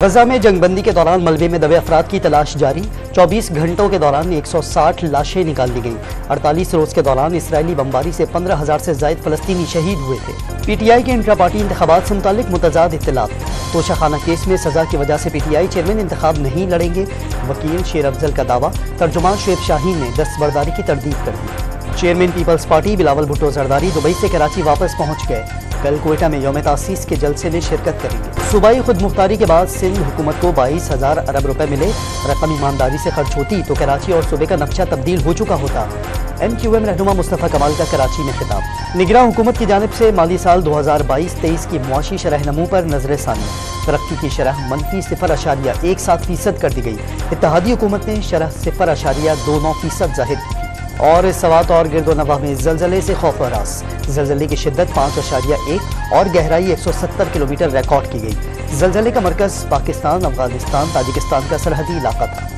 गजा में जंगबंदी के दौरान मलबे में दबे अफराद की तलाश जारी। 24 घंटों के दौरान 160 लाशें निकाल ली गईं। 48 रोज के दौरान इसराइली बमबारी से 15,000 से ज्यादा फलस्तीनी शहीद हुए थे। PTI के इंट्रा पार्टी इंतखाबात से मुतालिक मुतजाद इत्तलात। तोशाखाना केस में सजा की वजह से PTI चेयरमैन इंतखाब नहीं लड़ेंगे। वकील शेर अफजल का दावा। तर्जुमान शुएब शाहीन ने दस्तबरदारी की तरदीद कर दी। चेयरमैन पीपल्स पार्टी बिलावल भुट्टो जरदारी दुबई से कराची वापस पहुंच गए। कल कोयटा में यौम तासीस के जलसे में शिरकत करेंगे। सूबाई खुद मुख्तारी के बाद सिंध हुकूमत को 22,000 अरब रुपए मिले। रकम ईमानदारी से खर्च होती तो कराची और सूबे का नक्शा तब्दील हो चुका होता। MQM रहनुमा मुस्तफ़ा कमाल का कराची में खिताब। निगरान हुकूमत की जानिब से माली साल 2022-23 की मुआशी शरह-नमू पर नजर-ए-सानी। तरक्की की शरह मनफी 0.17% कर दी गई। इत्तेहादी हुकूमत ने शरह 0.29% जाहिर की। और सवात और गिरदोनवा में जलजले से खौफ हरास। जलजले की शिद्दत 5.1 और गहराई 170 किलोमीटर रिकॉर्ड की गई। जलजले का मरकज पाकिस्तान, अफगानिस्तान, ताजिकिस्तान का सरहदी इलाका था।